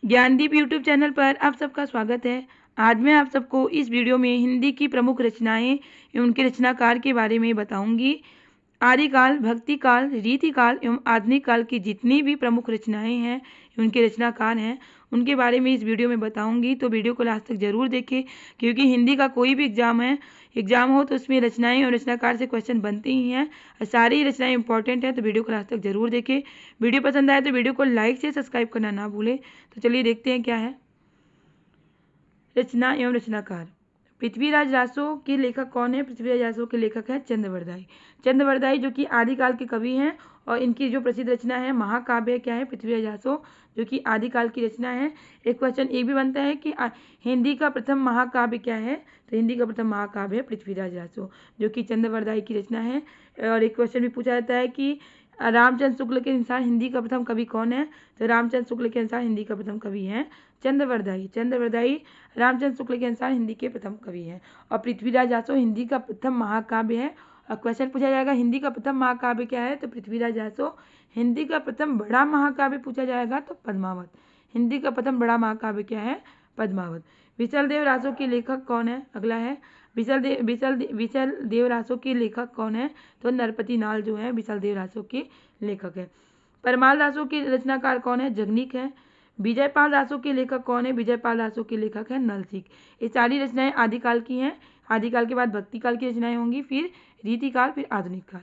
Gyandeep YouTube channel पर आप सबका स्वागत है। आज मैं आप सबको इस वीडियो में हिंदी की प्रमुख रचनाएं एवं उनके रचनाकार के बारे में बताऊंगी। आदिकाल, भक्तिकाल, रीतिकाल एवं आधुनिक काल की जितनी भी प्रमुख रचनाएं हैं, उनके रचनाकार हैं, उनके बारे में इस वीडियो में बताऊंगी। तो वीडियो को लास्ट तक जरूर देखें, क्योंकि हिंदी का कोई भी एग्जाम हो तो उसमें रचनाएं और रचनाकार से क्वेश्चन बनते ही हैं और सारी रचनाएं इंपॉर्टेंट है। तो वीडियो को लास्ट तक जरूर देखें। वीडियो पसंद आए तो वीडियो को लाइक से सब्सक्राइब करना ना भूलें। तो चलिए देखते हैं क्या है। रचना एवं रचनाकार। पृथ्वीराज रासो के लेखक कौन है? पृथ्वीराज रासो के लेखक है चंद्रवरदाई। चंद्रवरदाई जो कि आदिकाल के कवि हैं और इनकी जो प्रसिद्ध रचना है महाकाव्य क्या है? पृथ्वीराज रासो, जो कि आदिकाल की रचना है। एक क्वेश्चन ये भी बनता है कि हिंदी का प्रथम महाकाव्य क्या है? तो हिंदी का प्रथम महाकाव्य है पृथ्वीराज रासो, जो कि चंद्रवरदाई की रचना है। और एक क्वेश्चन भी पूछा जाता है कि रामचंद्र शुक्ल के अनुसार हिंदी का प्रथम कवि कौन है? तो रामचंद्र शुक्ल के अनुसार हिंदी का प्रथम कवि है चंद्रवरदाई। चंद्रवरदाई रामचंद्र शुक्ल के अनुसार हिंदी के प्रथम कवि हैं। और पृथ्वीराज रासो हिंदी का प्रथम महाकाव्य है। और क्वेश्चन पूछा जाएगा हिंदी का प्रथम महाकाव्य क्या है? तो पृथ्वीराज रासो। हिंदी का प्रथम बड़ा महाकाव्य पूछा जाएगा तो पद्मावत। हिंदी का प्रथम बड़ा महाकाव्य क्या है? पद्मावत। विशलदेव रासो के लेखक कौन है? अगला है विशलदेव रासो के लेखक कौन है? तो नरपति नाल जो है विशलदेव रासो के लेखक है। परमाल रासो के रचनाकार कौन है? जगनीक है। विजयपाल रासो के लेखक कौन है? विजयपाल रासो के लेखक है नलसिंह। ये सारी रचनाएं आदिकाल की हैं। आदिकाल के बाद भक्तिकाल की रचनाएं होंगी, फिर रीतिकाल, फिर आधुनिक काल।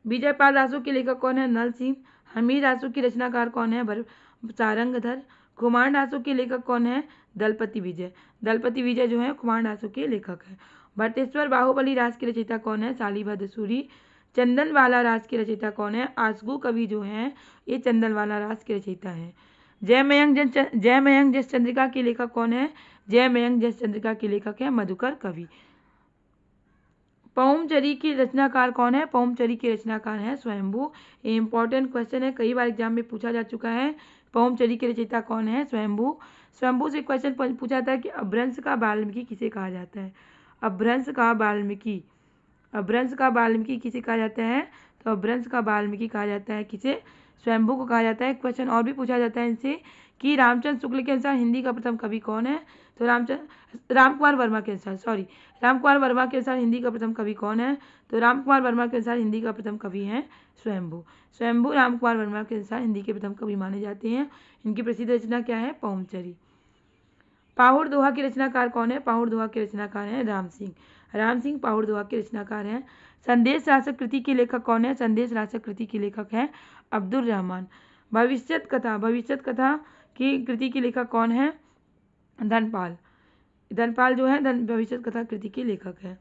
विजयपाल रासो के लेखक कौन है? नलसिंह। हमीर रासो की रचनाकार कौन है? सारंगधर। कुमार रासो के लेखक कौन है? दलपति विजय। दलपति विजय जो है कुमार रासो के लेखक है। भट्टेश्वर बाहुबली रास की रचयिता कौन है? शालिभद्र सूरी। चंदनवाला रास की रचयिता कौन है? आसगू कवि जो हैं ये चंदनवाला रास के रचयिता हैं। जयमयंक जस चंद्रिका के लेखक कौन है? जयमयंक जस चंद्रिका के लेखक है मधुकर कवि। पौमचरी की रचनाकार कौन है? पौमचरी के रचनाकार है स्वयंभू। ये इंपॉर्टेंट क्वेश्चन है, कई बार एग्जाम में पूछा जा चुका है। पौमचरी के रचयिता कौन है? स्वयंभू। स्वयंभू से क्वेश्चन पूछा जाता है कि अपभ्रंश का वाल्मीकि किसे कहा जाता है? अपभ्रंश का वाल्मीकि, अपभ्रंश का वाल्मीकि किसे कहा जाता है? तो अपभ्रंश का वाल्मीकि कहा जाता है किसे? स्वयंभू को कहा जाता है। क्वेश्चन और भी पूछा जाता है इनसे कि रामचंद्र शुक्ल के अनुसार हिंदी का प्रथम कवि कौन है? तो रामकुमार वर्मा के अनुसार हिंदी का प्रथम कवि कौन है? तो रामकुमार वर्मा के अनुसार हिंदी का प्रथम कवि है स्वयंभू। स्वयंभू रामकुमार वर्मा के अनुसार हिंदी के प्रथम कवि माने जाते हैं। इनकी प्रसिद्ध रचना क्या है? पौमचरी। पाहुड़ दोहा के रचनाकार कौन है? पाहुड़ दोहा के रचनाकार हैं राम सिंह। राम सिंह पाहुड़ दोहा के रचनाकार हैं। संदेश रासक कृति के लेखक कौन है? संदेश रासक कृति के लेखक हैं अब्दुल रहमान। भविष्यत कथा की कृति के लेखक कौन है? धनपाल। धनपाल जो है भविष्यत कथा कृति के लेखक है।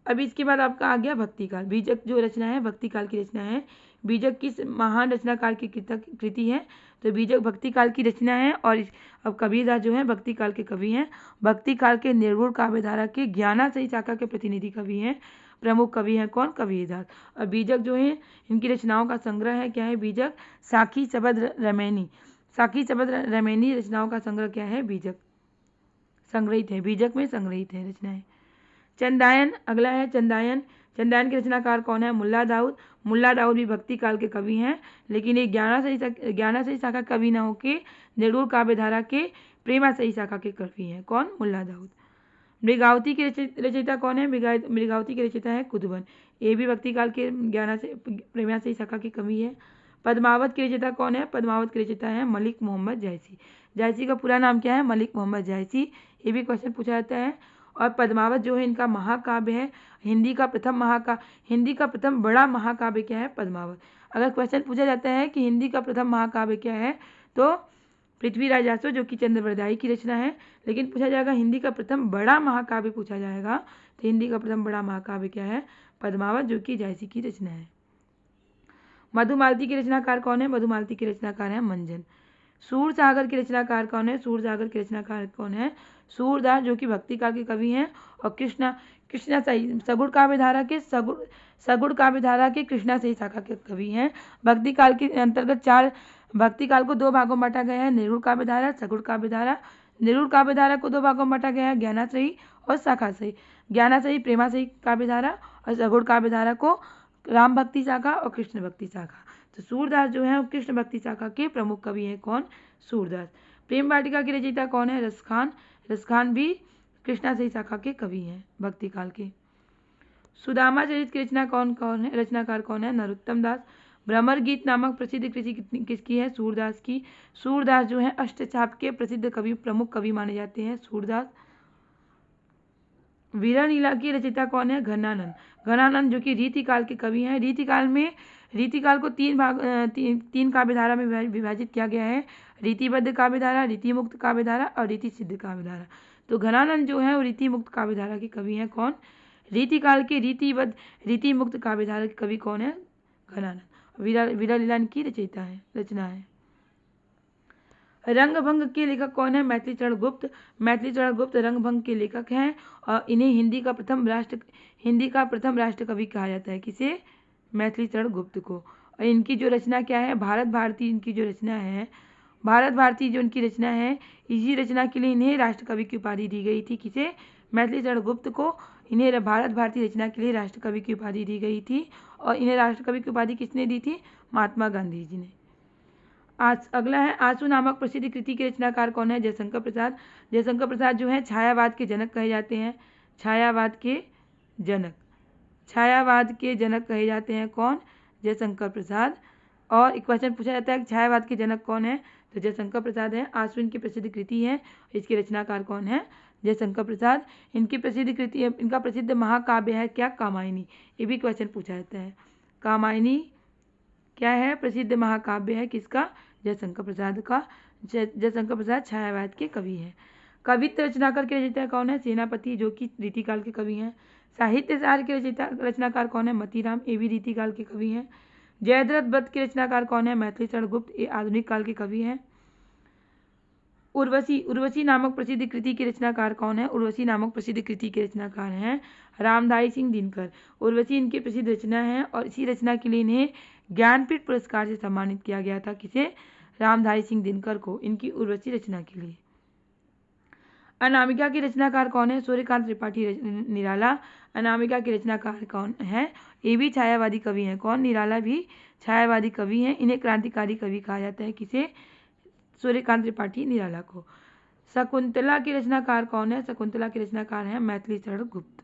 अब इसके बाद आपका आ गया भक्तिकाल। बीजक जो रचना है भक्तिकाल की रचना है। बीजक किस महान रचनाकार की कृति है? तो बीजक भक्तिकाल की रचना है। और अब कबीरदास जो है भक्तिकाल के कवि हैं। भक्तिकाल के निर्गुण काव्यधारा के ज्ञानाश्रयी शाखा के प्रतिनिधि कवि हैं। प्रमुख कवि हैं कौन? कबीरदास। और बीजक जो है इनकी रचनाओं का संग्रह है क्या है? बीजक। साखी शबद रमैनी, साखी शबद रमैनी रचनाओं का संग्रह क्या है? बीजक संग्रहित है, बीजक में संग्रहित है रचनाएं। चंदायन, अगला है चंदायन। चंदायन के रचनाकार कौन है? मुल्ला दाऊद। मुल्ला दाऊद भी भक्ति काल के कवि हैं, लेकिन एक ज्ञानाश्रयी शाखा कवि न होके निर्गुण काव्यधारा के प्रेमाश्रयी शाखा के कवि हैं कौन? मुल्ला दाऊद। मृगावती के रचयिता कौन है? मृगावती के रचयिता है कुतुबन। ये भी भक्ति काल के प्रेमाश्रयी शाखा के कवि है। पद्मावत के रचयिता कौन है? पद्मावत के रचयिता है मलिक मोहम्मद जायसी। जायसी का पूरा नाम क्या है? मलिक मोहम्मद जायसी। ये भी क्वेश्चन पूछा जाता है। और पद्मावत जो है इनका महाकाव्य है। हिंदी का प्रथम बड़ा महाकाव्य क्या है? पद्मावत। अगर क्वेश्चन पूछा जाता है कि हिंदी का प्रथम महाकाव्य क्या है, तो पृथ्वीराज रासो जो कि चंद्रवरदाई की रचना है। लेकिन पूछा जाएगा हिंदी का प्रथम बड़ा महाकाव्य पूछा जाएगा, तो हिंदी का प्रथम बड़ा महाकाव्य क्या है? पद्मावत, जो कि जायसी की रचना है। मधुमालती की रचनाकार कौन है? मधुमालती की रचनाकार है मंजन। सूरसागर के रचनाकार कौन है? सूरसागर के रचनाकार कौन है? सूरदास, जो कि भक्ति काल के कवि हैं। और कृष्णा सगुण काव्यधारा के कृष्णा सही शाखा के कवि हैं। भक्ति काल के अंतर्गत भक्ति काल को दो भागों में बांटा गया है, निर्गुण काव्यधारा, सगुण काव्यधारा। निर्गुण काव्यधारा को दो भागों में बांटा गया है, ज्ञानाश्रयी और शाखाश्रयी। ज्ञानाश्रयी प्रेमाश्रयी काव्यधारा और सगुण काव्यधारा को राम भक्ति शाखा और कृष्ण भक्ति शाखा। तो सूरदास जो है वो कृष्ण भक्ति शाखा के प्रमुख कवि हैं। कौन? सूरदास। प्रेम वाटिका की रचयिता कौन है? रसखान। रसखान भी कृष्णाश्रयी शाखा के कवि हैं भक्ति काल के। सुदामा चरित की रचना कौन है? रचनाकार कौन है? नरोत्तम दास। भ्रमर गीत नामक प्रसिद्ध कृति किसकी है? सूरदास की। सूरदास जो है अष्टचाप के प्रसिद्ध कवि, प्रमुख कवि माने जाते हैं सूरदास। वीरा लीला की रचयिता कौन है? घनानंद। घनानंद जो कि रीतिकाल के कवि हैं। रीतिकाल को तीन काव्यधारा में विभाजित किया गया है। रीतिबद्ध काव्यधारा, रीतिमुक्त काव्यधारा और रीति सिद्ध काव्यधारा। तो घनानंद जो है वो रीतिमुक्त काव्यधारा के कवि हैं। कौन? रीतिकाल के रीतिबद्ध रीतिमुक्त काव्यधारा के कवि कौन है? घनानंद। वीरा लीला की रचना है। रंगभंग के लेखक कौन है? मैथिलीचरण गुप्त। मैथिलीचरण गुप्त रंगभंग के लेखक हैं और इन्हें हिंदी का प्रथम राष्ट्र कवि कहा जाता है। किसे? मैथिलीचरण गुप्त को। और इनकी जो रचना क्या है? भारत भारती इनकी जो रचना है, भारत भारती जो इनकी रचना है, इसी रचना के लिए इन्हें राष्ट्र कवि की उपाधि दी गई थी। किसे? मैथिलीचरण गुप्त को इन्हें भारत भारती रचना के लिए राष्ट्र कवि की उपाधि दी गई थी। और इन्हें राष्ट्र कवि की उपाधि किसने दी थी? महात्मा गांधी जी ने। अगला है आंसू नामक प्रसिद्ध कृति के रचनाकार कौन है? जयशंकर प्रसाद। जयशंकर प्रसाद जो है छायावाद के जनक कहे जाते हैं। छायावाद के जनक कहे जाते हैं। कौन? जयशंकर प्रसाद। और एक क्वेश्चन पूछा जाता है कि छायावाद के जनक कौन है? तो जयशंकर प्रसाद है। आंसू इनकी प्रसिद्ध कृति है। इसके रचनाकार कौन है? जयशंकर प्रसाद। इनकी प्रसिद्ध कृति, इनका प्रसिद्ध महाकाव्य है क्या? कामायनी। ये भी क्वेश्चन पूछा जाता है। कामायनी क्या है? प्रसिद्ध महाकाव्य है। किसका? जयशंकर प्रसाद का। जयशंकर प्रसाद छायावाद के कवि हैं। कवित्व रचनाकार के रचयिता कौन है? सेनापति जो कि रीतिकाल के कवि हैं। साहित्य सार के रचनाकार कौन है? मतीराम। ये भी रीतिकाल के कवि हैं। जयद्रथ वध के रचनाकार कौन है? मैथिलीचरण गुप्त। ये आधुनिक काल के कवि हैं। उर्वशी नामक प्रसिद्ध कृति के रचनाकार कौन है? उर्वशी नामक प्रसिद्ध कृति के रचनाकार हैं रामधारी सिंह दिनकर। उर्वशी इनकी प्रसिद्ध रचना है और इसी रचना के लिए इन्हें ज्ञानपीठ पुरस्कार से सम्मानित किया गया था। किसे? रामधारी सिंह दिनकर को, इनकी उर्वशी रचना के लिए। अनामिका की रचनाकार कौन है? सूर्यकांत त्रिपाठी निराला। अनामिका के रचनाकार कौन है? ये भी छायावादी कवि हैं। कौन? निराला भी छायावादी कवि हैं। इन्हें क्रांतिकारी कवि कहा जाता है। किसे? सूर्यकांत त्रिपाठी निराला को। शकुंतला की रचनाकार कौन है? शकुंतला के रचनाकार हैं मैथिलीचरण गुप्त।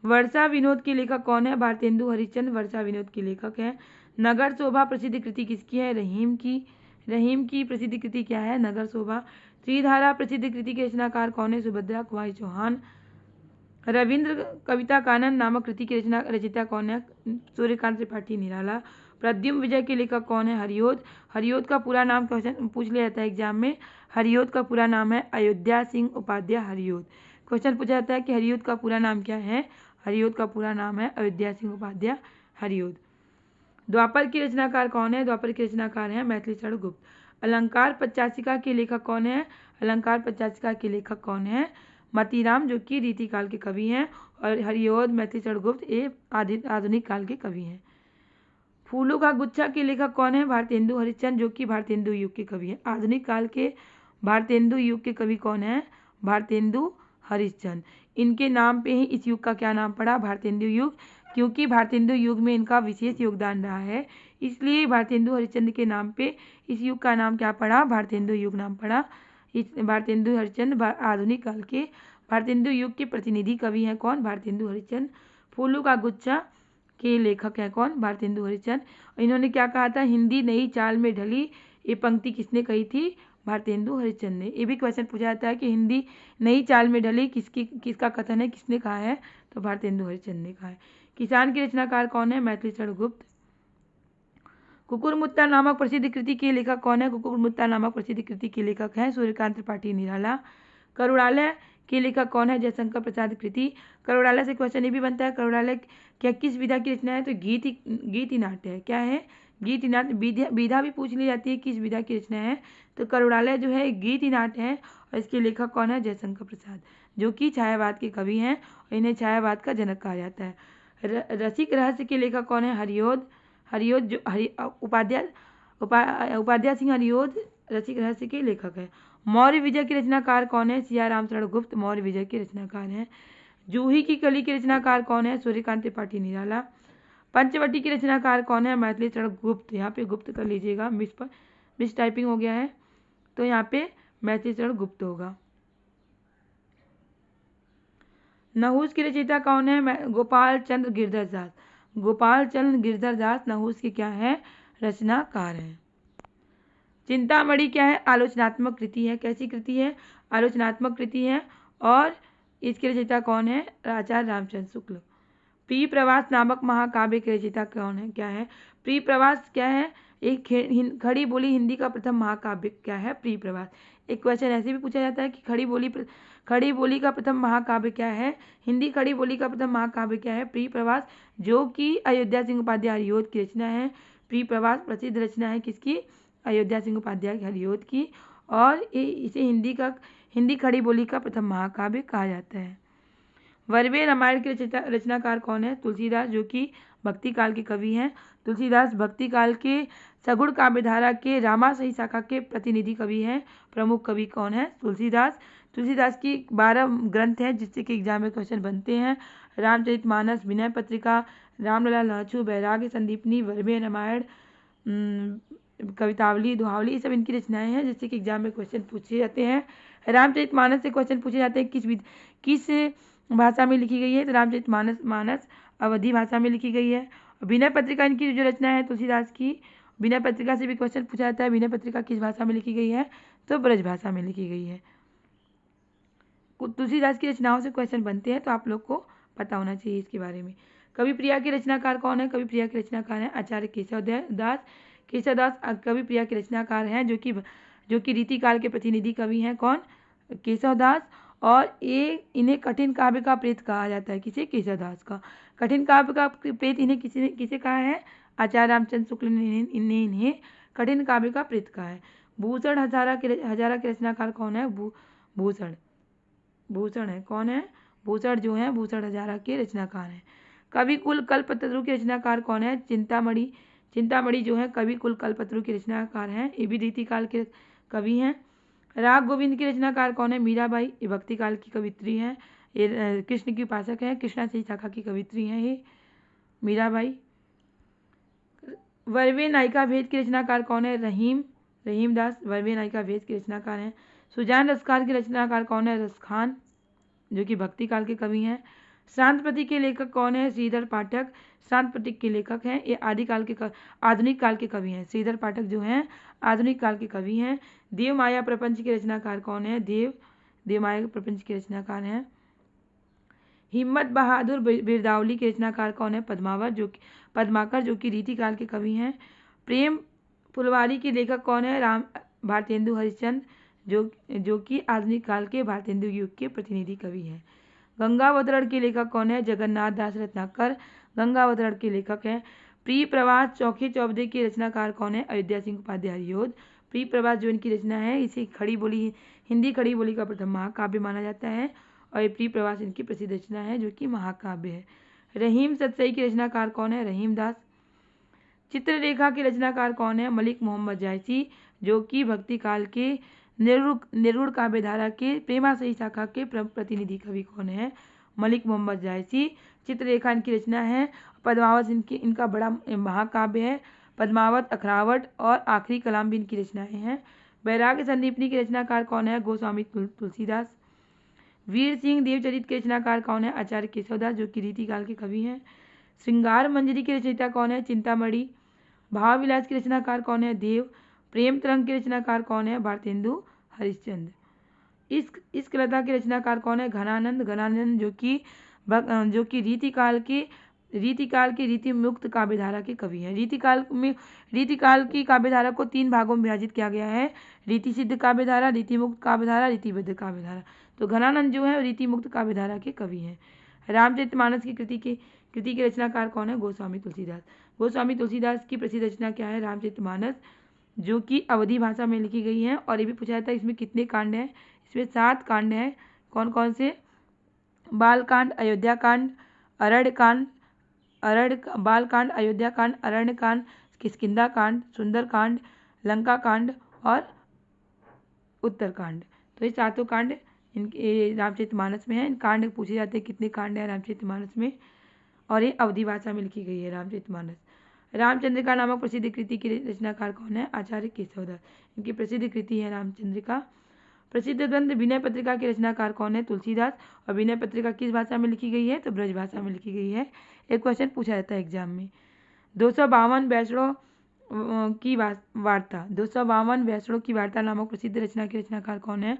वर्षा विनोद के लेखक कौन है? भारतेंदु हरिश्चंद्र वर्षा विनोद के लेखक हैं। नगर शोभा प्रसिद्ध कृति किसकी है? रहीम की। रहीम की प्रसिद्ध कृति क्या है? नगर शोभा। त्रिधारा प्रसिद्ध कृति के रचनाकार कौन है? सुभद्रा कुमारी चौहान। रविंद्र कविता कानन नामक कृति की रचयिता कौन है? सूर्यकांत त्रिपाठी निराला। प्रद्युम्न विजय के लेखक कौन है? हरियोध। हरियोध का पूरा नाम क्वेश्चन पूछ लिया जाता है एग्जाम में। हरियोध का पूरा नाम है अयोध्या सिंह उपाध्याय हरियोध। क्वेश्चन पूछा जाता है कि हरियोध का पूरा नाम क्या है? हरियोध का पूरा नाम है अयोध्या सिंह उपाध्याय हरियोध। द्वापर की रचनाकार कौन है? द्वापर के रचनाकार हैं मैथिलीचरण गुप्त। अलंकार पचासिका के लेखक कौन है? अलंकार पचासिका के लेखक कौन है? मतीराम जो कि रीतिकाल के कवि हैं। और हरियोध, मैथिलीचरण गुप्त ये आधुनिक काल के कवि हैं। फूलों का गुच्छा के लेखक कौन है? भारतेंदु हरिश्चंद्र जो कि भारतेंदु युग के कवि हैं। आधुनिक काल के भारतेंदु युग के कवि कौन है? भारतेंदु हरिश्चंद्र। इनके नाम पे ही इस युग का क्या नाम पड़ा? भारतेंदु युग। क्योंकि भारतेंदु युग में इनका विशेष योगदान रहा है, इसलिए भारतेंदु हरिश्चंद्र के नाम पे इस युग का नाम क्या पड़ा? भारतेंदु युग नाम पड़ा। इस भारतेंदु हरिश्चंद्र आधुनिक काल के भारतेंदु युग के प्रतिनिधि कवि हैं। कौन? भारतेंदु हरिश्चंद्र। फूलों का गुच्छा के लेखक हैं कौन? भारतेंदु हरिश्चंद्र। इन्होंने क्या कहा था? हिंदी नई चाल में ढली। ये पंक्ति किसने कही थी? भारतेंदु हरिश्चंद्र ने। ये भी क्वेश्चन पूछा जाता है कि हिंदी नई चाल में ढली किसका कथन है? किसने कहा है? तो भारतेंदु हरिश्चंद्र ने कहा है। किसान के रचनाकार कौन है? मैथिलीचरण गुप्त। कुकुरमुत्ता नामक प्रसिद्ध कृति के लेखक कौन है? कुकुरमुत्ता नामक प्रसिद्ध कृति के लेखक हैं सूर्यकांत त्रिपाठी निराला। करुणालय के लेखक कौन है? जयशंकर प्रसाद कृति। करुणालय से क्वेश्चन ये भी बनता है करुणालय क्या किस विधा की रचना है? तो गीत नाट्य है। क्या है? गीत नाट्य। विधा भी पूछ ली जाती है किस विधा की रचना है, तो करुणालय जो है गीत नाट्य है। और इसके लेखक कौन है? जयशंकर प्रसाद जो कि छायावाद के कवि हैं और इन्हें छायावाद का जनक कहा जाता है। रसिक रहस्य के लेखक कौन है? हरियोध। हरियोध जो उपाध्याय सिंह हरियोध रसिक रहस्य के लेखक है। मौर्य विजय के रचनाकार कौन है? सिया रामचरण गुप्त मौर्य विजय के रचनाकार हैं। जूही की कली के रचनाकार कौन है? सूर्यकांत त्रिपाठी निराला। पंचवटी की रचनाकार कौन है? मैथिली शरण गुप्त। यहाँ पे गुप्त कर लीजिएगा, मिस टाइपिंग हो गया है, तो यहाँ पे मैथिली शरण गुप्त होगा। नहुस की रचयिता कौन है? गोपाल चंद्र गिरधर दास। गोपाल चंद्र गिरधर दास नहुस के क्या है? रचनाकार हैं। चिंतामणि क्या है? आलोचनात्मक कृति है। कैसी कृति है? आलोचनात्मक कृति है। और इसके रचयिता कौन है? आचार्य रामचंद्र शुक्ल। प्रिय प्रवास नामक महाकाव्य के रचयिता कौन है? क्या है? प्रिय प्रवास क्या है? एक खड़ी बोली हिंदी का प्रथम महाकाव्य क्या है? प्रिय प्रवास। एक क्वेश्चन ऐसे भी पूछा जाता है कि खड़ी बोली का प्रथम महाकाव्य क्या है? हिंदी खड़ी बोली का प्रथम महाकाव्य क्या है? प्रिय प्रवास, जो कि अयोध्या सिंह उपाध्याय हरिओद की रचना है। प्रिय प्रवास प्रसिद्ध रचना है किसकी? अयोध्या सिंह उपाध्याय हरिओद की। और इसे हिंदी खड़ी बोली का प्रथम महाकाव्य कहा जाता है। वर्वे रामायण के रचनाकार कौन है? तुलसीदास, जो कि भक्ति काल के कवि हैं। तुलसीदास भक्ति काल के सगुण काव्यधारा के रामासही शाखा के प्रतिनिधि कवि हैं। प्रमुख कवि कौन है? तुलसीदास। तुलसीदास की 12 ग्रंथ हैं जिससे कि एग्जाम में क्वेश्चन बनते हैं। रामचरितमानस, विनय पत्रिका, रामलला लहछु, वैराग्य संदीपनी, वर्वे रामायण, कवितावली, दोहावली, ये सब इनकी रचनाएं हैं जिससे कि एग्जाम में क्वेश्चन पूछे जाते हैं। रामचरितमानस से क्वेश्चन पूछे जाते हैं किस भाषा में लिखी गई है? तो रामचरितमानस अवधी भाषा में लिखी गई है। विनय पत्रिका इनकी जो रचना है तुलसीदास की, विनय पत्रिका से भी क्वेश्चन पूछा जाता है। विनय पत्रिका किस भाषा में लिखी गई है? तो ब्रज भाषा में लिखी गई है। तुलसीदास की रचनाओं से क्वेश्चन बनते हैं, तो आप लोग को पता होना चाहिए इसके बारे में। कवि प्रिया के रचनाकार कौन है? कवि प्रिया के रचनाकार हैं आचार्य केशवदास। केशवदास कवि प्रिया के रचनाकार हैं, जो कि रीतिकाल के प्रतिनिधि कवि हैं। कौन? केशवदास। और इन्हें कठिन काव्य का प्रेत कहा जाता है। किसे? केशवदास का। कठिन काव्य का प्रेत इन्हें किसे कहा है? आचार्य रामचंद्र शुक्ल ने इन्हें कठिन काव्य का प्रेत कहा है। भूषण हजारा के रचनाकार कौन है? भूषण है। कौन है? भूषण जो है भूषण हजारा के रचनाकार हैं। कवि कुल कल्पतरु के रचनाकार कौन है? चिंतामणि जो है कवि कुल कल्पतरु के रचनाकार हैं। ये भी रीतिकाल के कवि हैं। राग गोविंद की रचनाकार कौन है? मीराबाई, ये भक्ति काल की कवित्री हैं। ये कृष्ण की उपासक हैं, कृष्णा सही शाखा की कवित्री हैं ये मीराबाई। वर्वे नायिका भेद की रचनाकार कौन है? रहीम दास वर्वे नायिका भेद के रचनाकार हैं। सुजान रसकार के रचनाकार कौन है? रसखान, जो कि भक्ति काल के कवि हैं। श्रांत प्रतीक के लेखक कौन है? श्रीधर पाठक श्रांत प्रतीक के लेखक हैं। ये आधुनिक काल के कवि हैं। श्रीधर पाठक जो हैं आधुनिक काल के कवि हैं। देव माया प्रपंच के रचनाकार कौन है? देव माया प्रपंच के रचनाकार हैं। हिम्मत बहादुर बिरदावली के रचनाकार कौन है? पद्माकर, जो कि रीतिकाल के कवि हैं। प्रेम फुलवारी के लेखक कौन है? भारतेंदु हरिश्चंद्र, जो कि आधुनिक काल के भारतेंदु युग के प्रतिनिधि कवि हैं। गंगावतरण के लेखक कौन है? जगन्नाथ दास रत्नाकर गंगावतरण के लेखक हैं। प्रिय प्रवास चौखे चौबदे के रचनाकार कौन है? अयोध्या सिंह उपाध्याय हरिओद। प्रिय प्रवास जो इनकी रचना है, इसे हिंदी खड़ी बोली का प्रथम महाकाव्य माना जाता है। और ये प्रिय प्रवास इनकी प्रसिद्ध रचना है, जो कि महाकाव्य है। रहीम सतसई की रचनाकार कौन है? रहीम दास। चित्ररेखा के रचनाकार कौन है? मलिक मोहम्मद जायसी, जो कि भक्ति काल के निरूढ़ काव्यधारा के प्रेमासही शाखा के प्रतिनिधि कवि कौन है? मलिक मोहम्मद जायसी। चित्ररेखा इनकी रचना है। पद्मावत इनका बड़ा महाकाव्य है। पद्मावत, अखरावट और आखिरी कलाम भी इनकी रचनाएं हैं। वैराग्य संदीपनी के रचनाकार कौन है? गोस्वामी तुलसीदास। वीर सिंह देवचरित के रचनाकार कौन है? आचार्य केशवदास, जो कि रीतिकाल के कवि हैं। श्रृंगार मंजरी के रचयिता कौन है? चिंतामणि। भाव विलास के रचनाकार कौन है? देव। प्रेम तरंग के रचनाकार कौन है? भारतेंदु हरिश्चंद्र। इस कलता के रचनाकार कौन है? घनानंद, जो कि रीतिकाल की रीति मुक्त काव्यधारा के कवि हैं। रीतिकाल की काव्यधारा को 3 भागों में विभाजित किया गया है। रीति सिद्ध काव्यधारा, रीति मुक्त काव्यधारा, रीतिबद्ध काव्यधारा। तो घनानंद जो है रीति मुक्त काव्यधारा के कवि हैं। रामचरितमानस की कृति के रचनाकार कौन है? गोस्वामी तुलसीदास। गोस्वामी तुलसीदास की प्रसिद्ध रचना क्या है? रामचरितमानस, जो कि अवधी भाषा में लिखी गई है। और ये भी पूछा जाता है इसमें कितने कांड हैं? इसमें 7 कांड हैं। कौन कौन से? बालकांड, अयोध्या कांड, बालकांड, अयोध्या कांड, अरण्य कांड, किष्किंधा कांड, सुंदर कांड, लंका कांड और उत्तरकांड। तो ये 7 कांड इनके रामचरितमानस में है। इन कांड पूछे जाते हैं कितने कांड हैं रामचरितमानस में। और ये अवधी भाषा में लिखी गई है रामचरितमानस। रामचंद्रिका नामक प्रसिद्ध कृति की रचनाकार कौन है? आचार्य केशवदास। इनकी प्रसिद्ध कृति है रामचंद्रिका। प्रसिद्ध ग्रंथ विनय पत्रिका के रचनाकार कौन है? तुलसीदास। और विनय पत्रिका किस भाषा में लिखी गई है? तो ब्रज भाषा में लिखी गई है। एक क्वेश्चन पूछा जाता है एग्जाम में। 252 वैष्णव की वार्ता, 252 वैष्णव की वार्ता नामक प्रसिद्ध रचना के रचनाकार कौन है?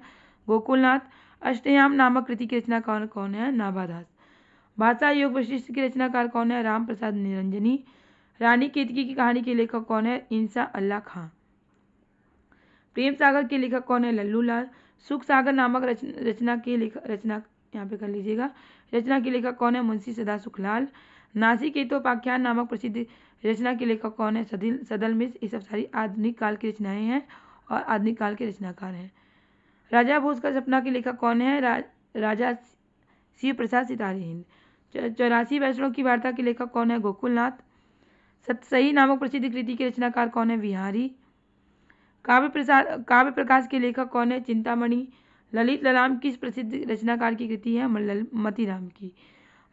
गोकुलनाथ। अष्टयाम नामक कृति की रचनाकार कौन है? नाभादास। भाषा योग वशिष्ठ की रचनाकार कौन है? राम प्रसाद निरंजनी। रानी केतकी की कहानी के लेखक कौन है? इंसा अल्लाह खां। प्रेम सागर के लेखक कौन है? लल्लू लाल। सुख सागर नामक रचना यहाँ पे कर लीजिएगा, रचना के लेखक कौन है? मुंशी सदा सुखलाल। नासिकेतोपाख्यान नामक प्रसिद्ध रचना के लेखक कौन है? सदल मिश्र। ये सब सारी आधुनिक काल की रचनाएं हैं और आधुनिक काल के रचनाकार हैं। राजा भोज का सपना के लेखक कौन है? राजा शिव प्रसाद सितारे हिंद। 84 वैष्णव की वार्ता के लेखक कौन है? गोकुलनाथ। सतसही नामक प्रसिद्ध कृति के रचनाकार कौन है? बिहारी। काव्य प्रकाश के लेखक कौन है? चिंतामणि। ललित ललाम किस प्रसिद्ध रचनाकार की कृति है? मतीराम की।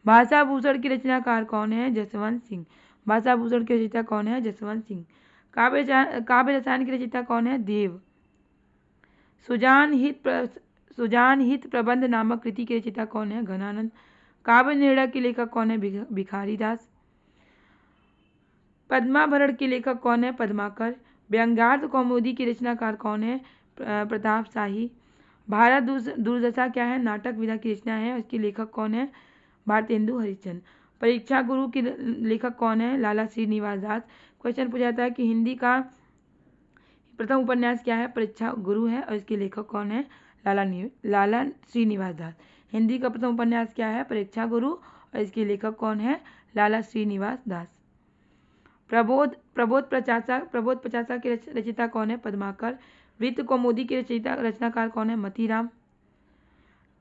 भाषा भूषण के रचनाकार कौन है? जसवंत सिंह। भाषा भूषण के रचयिता कौन है? जसवंत सिंह। काव्य रसायन के रचयिता कौन है? देव। सुजान हित प्रबंध नामक कृति के रचयिता कौन है? घनानंद। काव्य निर्णय के लेखक कौन है? भिखारी दास। पद्माभरण के लेखक कौन है? पद्माकर। व्यंग्यार्थ कौमुदी की रचनाकार कौन है? प्रताप शाही। भारत दुर्दशा क्या है? नाटक विधा की रचना है। उसके लेखक कौन है? भारतेंदु हरिश्चंद्र। परीक्षा गुरु के लेखक कौन है? लाला श्रीनिवास दास। क्वेश्चन पूछा जाता है कि हिंदी का प्रथम उपन्यास क्या है? परीक्षा गुरु है और इसके लेखक कौन है? लाला श्रीनिवास दास। हिंदी का प्रथम उपन्यास क्या है? परीक्षा गुरु और इसके लेखक कौन है? लाला श्रीनिवास दास। प्रबोध पचासा के रचयिता कौन है? पद्माकर। वृत्त कौमुदी के रचनाकार कौन है? मतीराम।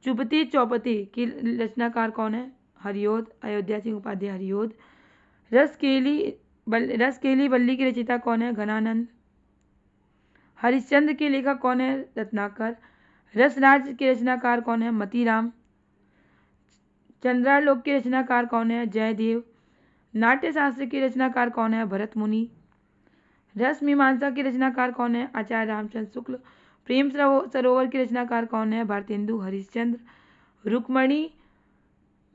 चुपती चौपती की रचनाकार कौन है? हरियोध। अयोध्या सिंह उपाध्याय हरियोध। रसकेली वल्ली की रचयिता कौन है? घनानंद। हरिश्चंद्र के लेखक कौन है? रत्नाकर। रसराज के रचनाकार कौन है? मतीराम। चंद्रालोक के रचनाकार कौन है? जयदेव। नाट्य शास्त्र के रचनाकार कौन है? भरत मुनि। रस मीमांसा के रचनाकार कौन है? आचार्य रामचंद्र शुक्ल। प्रेम सरोवर के रचनाकार कौन है? भारतेंदु हरिश्चंद्र।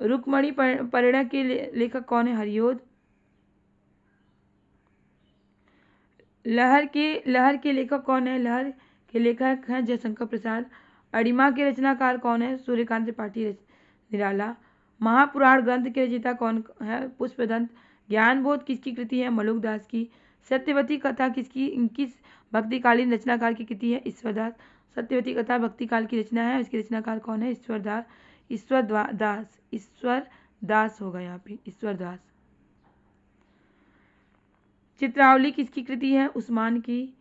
रुक्मणी परिणय के लेखक कौन है? हरियोध। लहर के लेखक कौन है? लहर के लेखक हैं जयशंकर प्रसाद। अड़िमा के रचनाकार कौन है? सूर्यकांत त्रिपाठी निराला। महापुराण ग्रंथ के रचयिता कौन है? पुष्पदंत। ज्ञानबोध किसकी कृति है? मलुकदास की। सत्यवती कथा किस भक्तिकालीन रचनाकार की कृति है? ईश्वरदास। सत्यवती कथा भक्तिकाल की रचना है। इसके रचनाकार कौन है? ईश्वरदास होगा यहाँ पे, ईश्वरदास। चित्रावली किसकी कृति है? उस्मान की।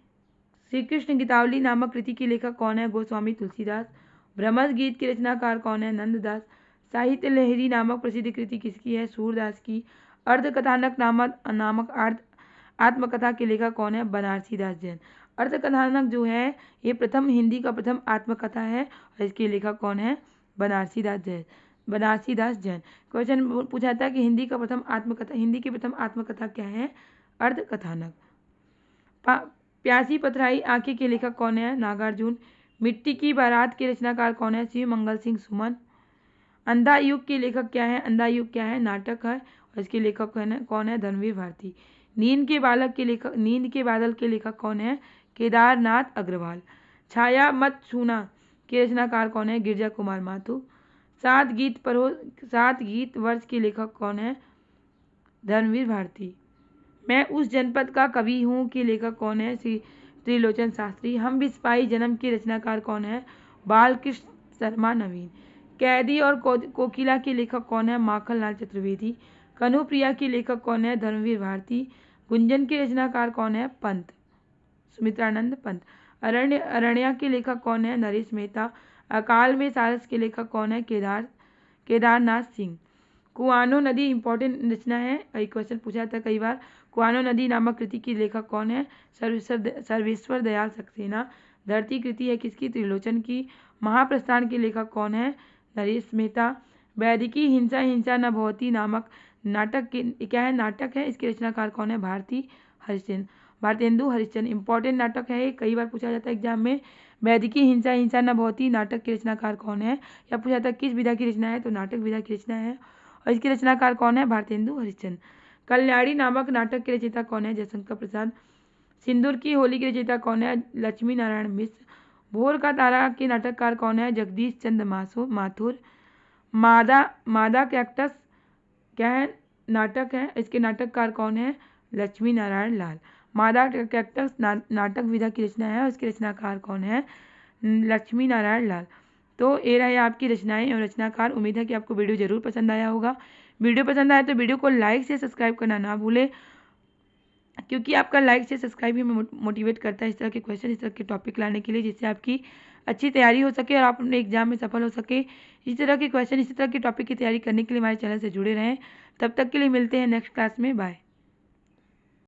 श्री कृष्ण गीतावली नामक कृति के लेखक कौन है? गोस्वामी तुलसीदास। भ्रमर गीत के रचनाकार कौन है? नंददास। साहित्य लहरी नामक प्रसिद्ध कृति किसकी है? सूरदास की। अर्धकथानक नामक आत्मकथा के लेखक कौन है? बनारसी दास जैन। अर्धकथानक जो है ये हिंदी का प्रथम आत्मकथा है और इसके लेखक कौन है? बनारसी दास जैन। क्वेश्चन पूछा था कि हिंदी की प्रथम आत्मकथा क्या है? अर्धकथानक। प्यासी पथराई आंखें के लेखक कौन है? नागार्जुन। मिट्टी की बारात के रचनाकार कौन है? शिव मंगल सिंह सुमन। अंधा युग के लेखक क्या है? अंधा युग क्या है? नाटक है और इसके लेखक कौन है? धर्मवीर भारती। नींद के बादल के लेखक कौन है? केदारनाथ अग्रवाल। छाया मत छूना के रचनाकार कौन है? गिरजा कुमार माथुर। सात गीत वर्ष के लेखक कौन है? धर्मवीर भारती। मैं उस जनपद का कवि हूँ के लेखक कौन है? श्री त्रिलोचन शास्त्री। हम भी सिपाही जन्म के रचनाकार कौन है? बालकृष्ण शर्मा नवीन। कैदी और कोकिला के लेखक कौन है? माखनलाल चतुर्वेदी। कन्हप्रिया के लेखक कौन है? धर्मवीर भारती। गुंजन के रचनाकार कौन है? पंत, सुमित्रानंद पंत। अरण्या के लेखक कौन है? नरेश मेहता। अकाल में सारस के लेखक कौन है? केदारनाथ सिंह। कुआनो नदी इंपॉर्टेंट रचना है, एक क्वेश्चन पूछा था कई बार। कुआनो नदी नामक कृति की लेखक कौन है? सर्वेश्वर दयाल सक्सेना। धरती कृति है किसकी? त्रिलोचन की। महाप्रस्थान के लेखक कौन है? नरेश मेहता। वैदिकी हिंसा न भवती नामक नाटक क्या है? नाटक है। इसके रचनाकार कौन है? भारतेंदु हरिश्चंद्र। इंपॉर्टेंट नाटक है, कई बार पूछा जाता है एग्जाम में। वैदिकी हिंसा हिंसा न भवति नाटक के रचनाकार कौन है? या पूछा जाता है किस विधा की रचना है? तो नाटक विधा की रचना है और इसके रचनाकार कौन है? भारतेंदु हरिश्चंद्र। कल्याणी नामक नाटक के रचयिता कौन है? जयशंकर प्रसाद। सिंदूर की होली की रचयिता कौन है? लक्ष्मी नारायण मिश्र। भोर का तारा के नाटककार कौन है? जगदीश चंद्र माथुर। मादा कैक्टस क्या है? नाटक है। इसके नाटककार कौन है? लक्ष्मी नारायण लाल। मादा कैक्टस नाटक विधा की रचना है और इसके रचनाकार कौन है? लक्ष्मी नारायण लाल। तो ये रहे आपकी रचनाएं और रचनाकार। उम्मीद है कि आपको वीडियो जरूर पसंद आया होगा। वीडियो पसंद आया तो वीडियो को लाइक से सब्सक्राइब करना ना भूलें, क्योंकि आपका लाइक से सब्सक्राइब ही मोटिवेट करता है इस तरह के क्वेश्चन, इस तरह के टॉपिक लाने के लिए, जिससे आपकी अच्छी तैयारी हो सके और आप अपने एग्जाम में सफल हो सके। इस तरह के क्वेश्चन, इसी तरह के टॉपिक की तैयारी करने के लिए हमारे चैनल से जुड़े रहें। तब तक के लिए मिलते हैं नेक्स्ट क्लास में। बाय।